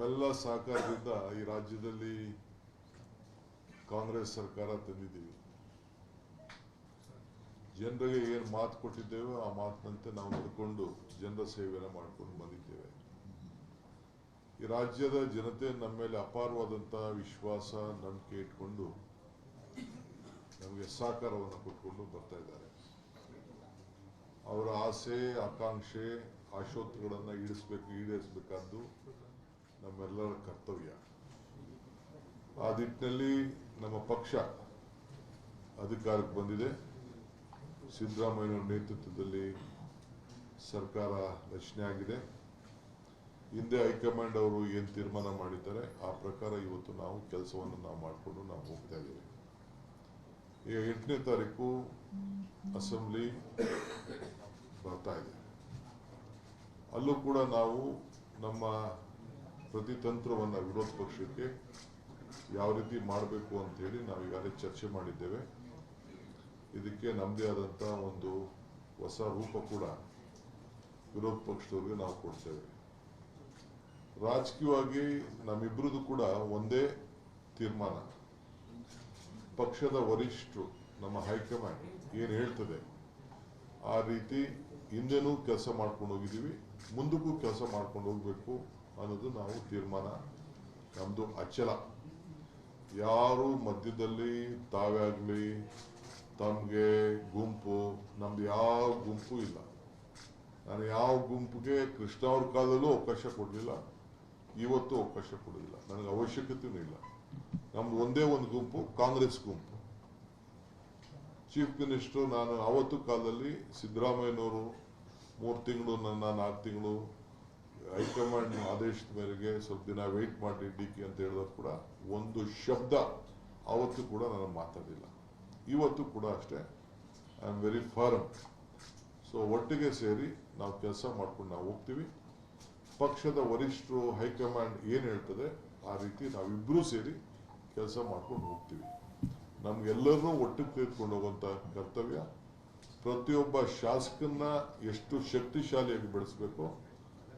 ತಮ್ಮೆಲ್ಲ ಸಹಕಾರದಿಂದ ಈ ರಾಜ್ಯದಲ್ಲಿ ಕಾಂಗ್ರೆಸ್ ಸರ್ಕಾರ ತಂದಿದ್ದೀವಿ. ಜನರಿಗೆ ಏನು ಮಾತು ಕೊಟ್ಟಿದ್ದೇವೆ ಆ ಮಾತಿನಂತೆ ನಾವು ನಡ್ಕೊಂಡು ಜನರ ಸೇವೆಯನ್ನು ಮಾಡ್ಕೊಂಡು ಬಂದಿದ್ದೇವೆ. ಈ ರಾಜ್ಯದ ಜನತೆ ನಮ್ಮ ಮೇಲೆ ಅಪಾರವಾದಂತಹ ವಿಶ್ವಾಸ ನಂಬಿಕೆ ಇಟ್ಕೊಂಡು ನಮಗೆ ಸಹಕಾರವನ್ನು ಕೊಟ್ಕೊಂಡು ಬರ್ತಾ ಇದ್ದಾರೆ. ಅವರ ಆಸೆ ಆಕಾಂಕ್ಷೆ ಆಶೋತ್ತರಗಳನ್ನು ಈಡೇರಿಸಬೇಕಾದ್ದು ನಮ್ಮೆಲ್ಲರ ಕರ್ತವ್ಯ. ಆ ನಿಟ್ಟಿನಲ್ಲಿ ನಮ್ಮ ಪಕ್ಷ ಅಧಿಕಾರಕ್ಕೆ ಬಂದಿದೆ. ಸಿದ್ದರಾಮಯ್ಯನವರ ನೇತೃತ್ವದಲ್ಲಿ ಸರ್ಕಾರ ರಚನೆ ಆಗಿದೆ. ಹಿಂದೆ ಹೈಕಮಾಂಡ್ ಅವರು ಏನು ತೀರ್ಮಾನ ಮಾಡಿದ್ದಾರೆ ಆ ಪ್ರಕಾರ ಇವತ್ತು ನಾವು ಕೆಲಸವನ್ನು ಮಾಡಿಕೊಂಡು ನಾವು ಹೋಗ್ತಾ ಇದ್ದೇವೆ. ಈಗ 8ನೇ ತಾರೀಕು ಅಸೆಂಬ್ಲಿ ಬರ್ತಾ ಇದೆ. ಅಲ್ಲೂ ಕೂಡ ನಾವು ನಮ್ಮ ಪ್ರತಿತಂತ್ರವನ್ನು ವಿರೋಧ ಪಕ್ಷಕ್ಕೆ ಯಾವ ರೀತಿ ಮಾಡಬೇಕು ಅಂತೇಳಿ ನಾವು ಈಗಾಗಲೇ ಚರ್ಚೆ ಮಾಡಿದ್ದೇವೆ. ಇದಕ್ಕೆ ನಮ್ಮದೇ ಆದಂಥ ಒಂದು ಹೊಸ ರೂಪ ಕೂಡ ವಿರೋಧ ಪಕ್ಷದವ್ರಿಗೆ ನಾವು ಕೊಡ್ತೇವೆ. ರಾಜಕೀಯವಾಗಿ ನಮ್ಮಿಬ್ಬರದು ಕೂಡ ಒಂದೇ ತೀರ್ಮಾನ. ಪಕ್ಷದ ವರಿಷ್ಠರು ನಮ್ಮ ಹೈಕಮಾಂಡ್ ಏನು ಹೇಳ್ತದೆ ಆ ರೀತಿ ಹಿಂದೆನೂ ಕೆಲಸ ಮಾಡ್ಕೊಂಡು ಹೋಗಿದ್ದೀವಿ, ಮುಂದಕ್ಕೂ ಕೆಲಸ ಮಾಡ್ಕೊಂಡು ಹೋಗ್ಬೇಕು ಅನ್ನೋದು ನಾವು ತೀರ್ಮಾನ ನಮ್ಮದು ಅಚಲ. ಯಾರು ಮಧ್ಯದಲ್ಲಿ ತಾವೇ ಆಗಲಿ ತಮಗೆ ಗುಂಪು, ನಮ್ದು ಯಾವ ಗುಂಪು ಇಲ್ಲ. ನಾನು ಯಾವ ಗುಂಪಿಗೆ ಕೃಷ್ಣ ಅವ್ರ ಕಾಲದಲ್ಲೂ ಅವಕಾಶ ಕೊಡಲಿಲ್ಲ, ಇವತ್ತು ಅವಕಾಶ ಕೊಡಲಿಲ್ಲ, ನನಗೆ ಅವಶ್ಯಕತೆಯೂ ಇಲ್ಲ. ನಮ್ದು ಒಂದೇ ಒಂದು ಗುಂಪು, ಕಾಂಗ್ರೆಸ್ ಗುಂಪು. ಚೀಫ್ ಮಿನಿಸ್ಟರ್ ನಾನು ಆವತ್ತು ಕಾಲದಲ್ಲಿ ಸಿದ್ದರಾಮಯ್ಯನವರು 3 ತಿಂಗಳು ನನ್ನ 4 ತಿಂಗಳು ಹೈಕಮಾಂಡ್ ಆದೇಶದ ಮೇರೆಗೆ ಸ್ವಲ್ಪ ದಿನ ವೆಯ್ಟ್ ಮಾಡಿ ಡಿಕೆ ಅಂತ ಹೇಳಿದಾಗ ಕೂಡ ಒಂದು ಶಬ್ದ ಆವತ್ತು ಕೂಡ ನಾನು ಮಾತಾಡಿಲ್ಲ. ಇವತ್ತು ಕೂಡ ಅಷ್ಟೇ, I am very firm. So ಒಟ್ಟಿಗೆ ಸೇರಿ ನಾವು ಕೆಲಸ ಮಾಡ್ಕೊಂಡು ನಾವು ಹೋಗ್ತೀವಿ. ಪಕ್ಷದ ವರಿಷ್ಠರು ಹೈಕಮಾಂಡ್ ಏನು ಹೇಳ್ತದೆ ಆ ರೀತಿ ನಾವಿಬ್ಬರೂ ಸೇರಿ ಕೆಲಸ ಮಾಡ್ಕೊಂಡು ಹೋಗ್ತೀವಿ. ನಮ್ಗೆಲ್ಲರನ್ನೂ ಒಟ್ಟಿಗೆ ತೆಗೆದುಕೊಂಡು ಹೋಗುವಂಥ ಕರ್ತವ್ಯ. ಪ್ರತಿಯೊಬ್ಬ ಶಾಸಕನ್ನ ಎಷ್ಟು ಶಕ್ತಿಶಾಲಿಯಾಗಿ ಬೆಳೆಸಬೇಕು,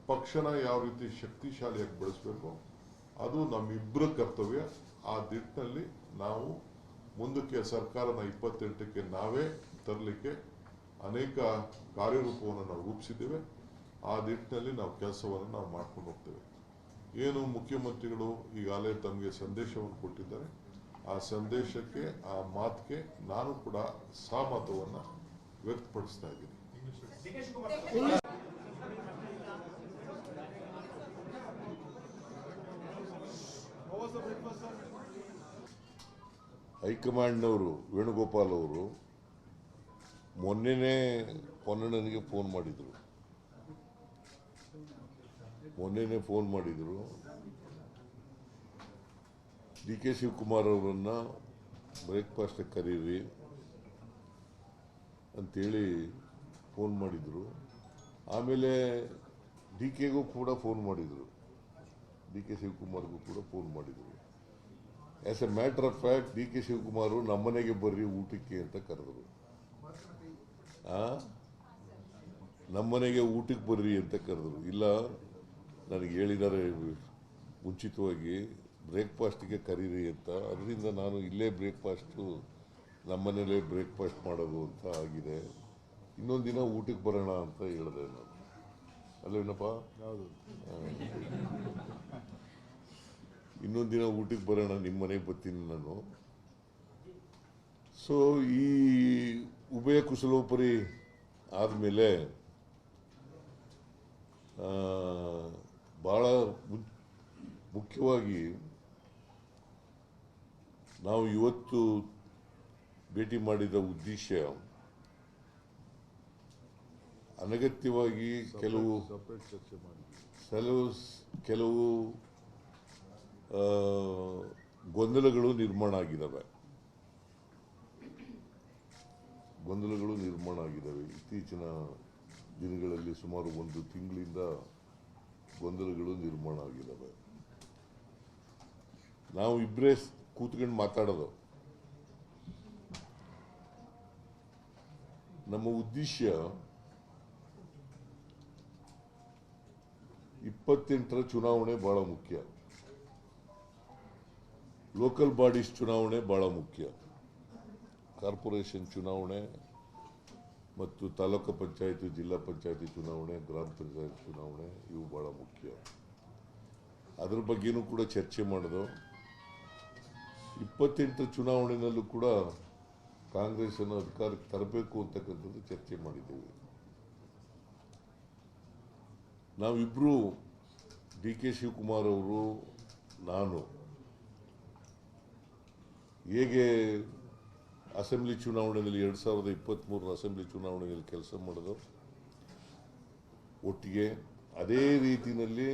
ಪಕ್ಷನ ಯಾವ ರೀತಿ ಶಕ್ತಿಶಾಲಿಯಾಗಿ ಬೆಳೆಸಬೇಕು, ಅದು ನಮ್ಮಿಬ್ಬರ ಕರ್ತವ್ಯ. ಆ ನಿಟ್ಟಿನಲ್ಲಿ ನಾವು ಮುಂದಕ್ಕೆ ಸರ್ಕಾರನ 28ಕ್ಕೆ ನಾವೇ ತರಲಿಕ್ಕೆ ಅನೇಕ ಕಾರ್ಯರೂಪವನ್ನು ನಾವು ರೂಪಿಸಿದ್ದೇವೆ. ಆ ನಿಟ್ಟಿನಲ್ಲಿ ನಾವು ಕೆಲಸವನ್ನು ನಾವು ಮಾಡ್ಕೊಂಡು ಹೋಗ್ತೇವೆ. ಏನು ಮುಖ್ಯಮಂತ್ರಿಗಳು ಈಗಾಗಲೇ ತಮಗೆ ಸಂದೇಶವನ್ನು ಕೊಟ್ಟಿದ್ದಾರೆ, ಆ ಸಂದೇಶಕ್ಕೆ ಆ ಮಾತಿಗೆ ನಾನು ಕೂಡ ಸಹಮತವನ್ನು ವ್ಯಕ್ತಪಡಿಸ್ತಾ ಇದ್ದೀನಿ. ಹೈಕಮಾಂಡ್ನವರು ವೇಣುಗೋಪಾಲ್ ಅವರು ಮೊನ್ನೆನೇ ಪೊನ್ನಣ್ಣನಿಗೆ ಫೋನ್ ಮಾಡಿದರು. ಡಿ ಕೆ ಶಿವಕುಮಾರ್ ಅವರನ್ನ ಬ್ರೇಕ್ಫಾಸ್ಟ್ ಕರೀರಿ ಅಂತೇಳಿ ಫೋನ್ ಮಾಡಿದರು. ಆಮೇಲೆ ಡಿ ಕೆಗೂ ಕೂಡ ಫೋನ್ ಮಾಡಿದರು, ಡಿ ಕೆ ಶಿವಕುಮಾರ್ಗೂ ಕೂಡ ಫೋನ್ ಮಾಡಿದರು. As A matter of fact D K Shivakumar ನಮ್ಮನೆಗೆ ಬರ್ರಿ ಊಟಕ್ಕೆ ಅಂತ ಕರೆದರು. ನಮ್ಮನೆಗೆ ಊಟಕ್ಕೆ ಬರ್ರಿ ಅಂತ ಕರೆದರು. ಇಲ್ಲ, ನನಗೆ ಹೇಳಿದ್ದಾರೆ ಮುಂಚಿತವಾಗಿ ಬ್ರೇಕ್ಫಾಸ್ಟ್ಗೆ ಕರೀರಿ ಅಂತ, ಅದರಿಂದ ನಾನು ಇಲ್ಲೇ ನಮ್ಮನೇಲೇ ಬ್ರೇಕ್ಫಾಸ್ಟ್ ಮಾಡೋದು ಅಂತ ಆಗಿದೆ. ಇನ್ನೊಂದು ದಿನ ಊಟಕ್ಕೆ ಬರೋಣ ಅಂತ ಹೇಳಿದೆ ನಾನು. ಅಲ್ವೇನಪ್ಪ? ಇನ್ನೊಂದು ದಿನ ಊಟಕ್ಕೆ ಬರೋಣ, ನಿಮ್ಮ ಮನೆಗೆ ಬರ್ತೀನಿ ನಾನು. ಸೊ ಈ ಉಭಯ ಕುಶಲೋಪರಿ ಆದಮೇಲೆ ಭಾಳ ಮುಖ್ಯವಾಗಿ ನಾವು ಇವತ್ತು ಭೇಟಿ ಮಾಡಿದ ಉದ್ದೇಶ ಅನಗತ್ಯವಾಗಿ ಕೆಲವು ಗೊಂದಲಗಳು ನಿರ್ಮಾಣ ಆಗಿದ್ದಾವೆ. ಇತ್ತೀಚಿನ ದಿನಗಳಲ್ಲಿ ಸುಮಾರು 1 ತಿಂಗಳಿಂದ ಗೊಂದಲಗಳು ನಿರ್ಮಾಣ ಆಗಿದ್ದಾವೆ. ನಾವು ಇಬ್ಬರೇ ಕೂತ್ಕೊಂಡು ಮಾತಾಡೋದು. ನಮ್ಮ ಉದ್ದೇಶ 28ರ ಚುನಾವಣೆ ಬಹಳ ಮುಖ್ಯ. ಲೋಕಲ್ ಬಾಡೀಸ್ ಚುನಾವಣೆ ಬಹಳ ಮುಖ್ಯ. ಕಾರ್ಪೊರೇಷನ್ ಚುನಾವಣೆ ಮತ್ತು ತಾಲೂಕು ಪಂಚಾಯತಿ, ಜಿಲ್ಲಾ ಪಂಚಾಯತಿ ಚುನಾವಣೆ, ಗ್ರಾಮ ಪಂಚಾಯತ್ ಚುನಾವಣೆ ಇವು ಬಹಳ ಮುಖ್ಯ. ಅದರ ಬಗ್ಗೆನೂ ಕೂಡ ಚರ್ಚೆ ಮಾಡೋದು. 28ರ ಚುನಾವಣೆಯಲ್ಲೂ ಕೂಡ ಕಾಂಗ್ರೆಸ್ ಅನ್ನು ಅಧಿಕಾರಕ್ಕೆ ತರಬೇಕು ಅಂತಕ್ಕಂಥದ್ದು ಚರ್ಚೆ ಮಾಡಿದ್ದೇವೆ. ನಾವಿಬ್ಬರು ಡಿ.ಕೆ. ಶಿವಕುಮಾರ್ ಅವರು, ನಾನು ಹೇಗೆ ಅಸೆಂಬ್ಲಿ ಚುನಾವಣೆಯಲ್ಲಿ 2023 ಅಸೆಂಬ್ಲಿ ಚುನಾವಣೆಯಲ್ಲಿ ಕೆಲಸ ಮಾಡೋದು ಒಟ್ಟಿಗೆ, ಅದೇ ರೀತಿಯಲ್ಲಿ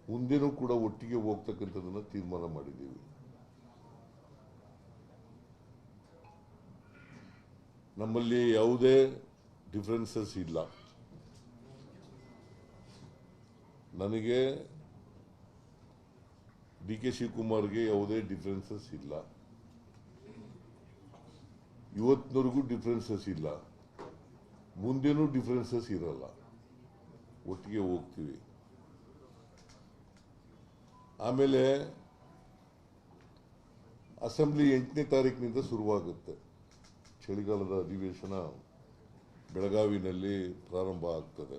ಮುಂದೆನೂ ಕೂಡ ಒಟ್ಟಿಗೆ ಹೋಗ್ತಕ್ಕಂಥದ್ದನ್ನು ತೀರ್ಮಾನ ಮಾಡಿದ್ದೀವಿ. ನಮ್ಮಲ್ಲಿ ಯಾವುದೇ ಡಿಫರೆನ್ಸಸ್ ಇಲ್ಲ. ನನಗೆ ಡಿ.ಕೆ. ಶಿವಕುಮಾರ್ಗೆ ಯಾವುದೇ ಡಿಫರೆನ್ಸಸ್ ಇಲ್ಲ. ಇವತ್ತಿನವರೆಗೂ ಡಿಫರೆನ್ಸಸ್ ಇಲ್ಲ, ಮುಂದೇನೂ ಡಿಫರೆನ್ಸಸ್ ಇರಲ್ಲ. ಒಟ್ಟಿಗೆ ಹೋಗ್ತೀವಿ. ಆಮೇಲೆ ಅಸೆಂಬ್ಲಿ 8ನೇ ತಾರೀಕಿನಿಂದ ಶುರುವಾಗುತ್ತೆ. ಚಳಿಗಾಲದ ಅಧಿವೇಶನ ಬೆಳಗಾವಿನಲ್ಲಿ ಪ್ರಾರಂಭ ಆಗ್ತದೆ.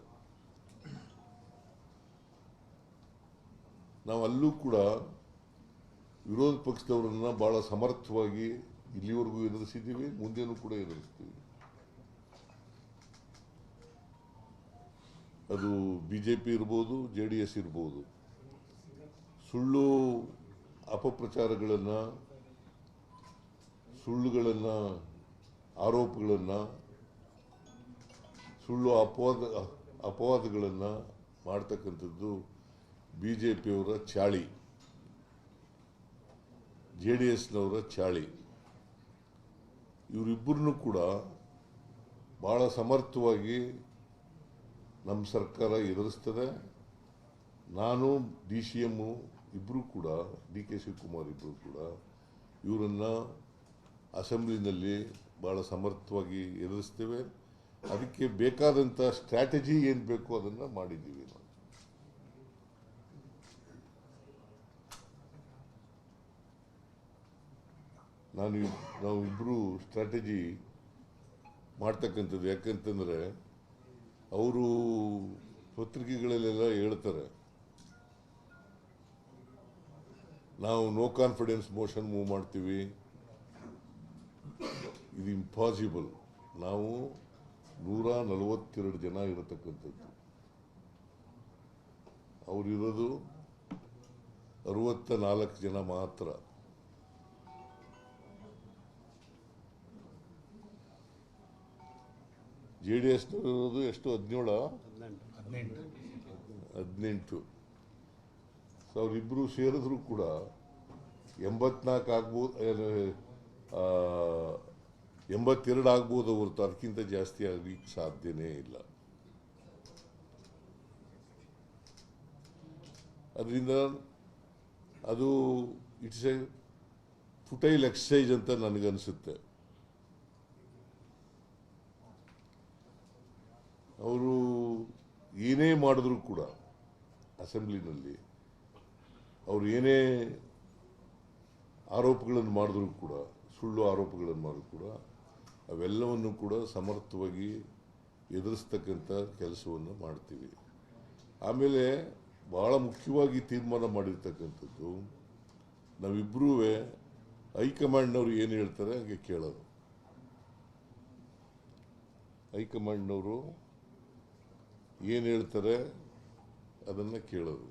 ನಾವು ಅಲ್ಲೂ ಕೂಡ ವಿರೋಧ ಪಕ್ಷದವರನ್ನ ಬಹಳ ಸಮರ್ಥವಾಗಿ ಇಲ್ಲಿವರೆಗೂ ಎದುರಿಸಿದ್ದೀವಿ, ಮುಂದೇನೂ ಕೂಡ ಎದುರಿಸ್ತೀವಿ. ಅದು ಬಿಜೆಪಿ ಇರ್ಬೋದು, JDS ಇರ್ಬೋದು. ಸುಳ್ಳು ಅಪಪ್ರಚಾರಗಳನ್ನು, ಸುಳ್ಳುಗಳನ್ನು, ಆರೋಪಗಳನ್ನು, ಸುಳ್ಳು ಅಪವಾದಗಳನ್ನು ಮಾಡ್ತಕ್ಕಂಥದ್ದು ಬಿಜೆಪಿಯವರ ಚಾಳಿ, JDSನವರ ಚಾಳಿ. ಇವರಿಬ್ಬರನ್ನು ಕೂಡ ಬಹಳ ಸಮರ್ಥವಾಗಿ ನಮ್ಮ ಸರ್ಕಾರ ಎದುರಿಸ್ತದೆ. ನಾನು, DCM ಇಬ್ಬರು ಕೂಡ, ಡಿ.ಕೆ. ಶಿವಕುಮಾರ್ ಇಬ್ಬರು ಕೂಡ ಇವರನ್ನು ಅಸೆಂಬ್ಲಿನಲ್ಲಿ ಬಹಳ ಸಮರ್ಥವಾಗಿ ಎದುರಿಸ್ತೇವೆ. ಅದಕ್ಕೆ ಬೇಕಾದಂಥ ಸ್ಟ್ರಾಟಜಿ ಏನು ಬೇಕೋ ಅದನ್ನು ಮಾಡಿದ್ದೀವಿ. ನಾವಿಬ್ಬರು ಸ್ಟ್ರಾಟಜಿ ಮಾಡ್ತಕ್ಕಂಥದ್ದು. ಯಾಕಂತಂದರೆ ಅವರು ಪತ್ರಿಕೆಗಳಲ್ಲೆಲ್ಲ ಹೇಳ್ತಾರೆ, ನಾವು ನೋ ಕಾನ್ಫಿಡೆನ್ಸ್ ಮೋಷನ್ ಮೂವ್ ಮಾಡ್ತೀವಿ. ಇದು ಇಂಪಾಸಿಬಲ್. ನಾವು 142 ಜನ ಇರತಕ್ಕಂಥದ್ದು, ಅವರಿರೋದು 64 ಜನ ಮಾತ್ರ. JDSನವರಿರೋದು ಎಷ್ಟು? 18. ಅವರಿಬ್ಬರು ಸೇರಿದ್ರು ಕೂಡ 84 ಆಗ್ಬೋದು, 82 ಆಗ್ಬೋದು ಹೊರತು ಅದಕ್ಕಿಂತ ಜಾಸ್ತಿ ಆಗಲಿಕ್ಕೆ ಸಾಧ್ಯನೇ ಇಲ್ಲ. ಅದರಿಂದ ಅದು ಇಟ್ಸ್ ಎ ಫುಟೈಲ್ ಎಕ್ಸಸೈಜ್ ಅಂತ ನನಗನ್ಸುತ್ತೆ. ಅವರು ಏನೇ ಮಾಡಿದ್ರು ಕೂಡ ಅಸೆಂಬ್ಲಿನಲ್ಲಿ, ಅವರು ಏನೇ ಆರೋಪಗಳನ್ನು ಮಾಡಿದ್ರು ಕೂಡ, ಸುಳ್ಳು ಆರೋಪಗಳನ್ನು ಮಾಡಿದ್ರು ಕೂಡ, ಅವೆಲ್ಲವನ್ನು ಕೂಡ ಸಮರ್ಥವಾಗಿ ಎದುರಿಸ್ತಕ್ಕಂಥ ಕೆಲಸವನ್ನು ಮಾಡ್ತೀವಿ. ಆಮೇಲೆ ಭಾಳ ಮುಖ್ಯವಾಗಿ ತೀರ್ಮಾನ ಮಾಡಿರ್ತಕ್ಕಂಥದ್ದು, ನಾವಿಬ್ಬರೂ ಹೈಕಮಾಂಡ್ನವ್ರು ಏನು ಹೇಳ್ತಾರೆ ಹಾಗೆ ಕೇಳೋದು. ಹೈಕಮಾಂಡ್ನವರು ಏನು ಹೇಳ್ತಾರೆ ಅದನ್ನು ಕೇಳೋದು.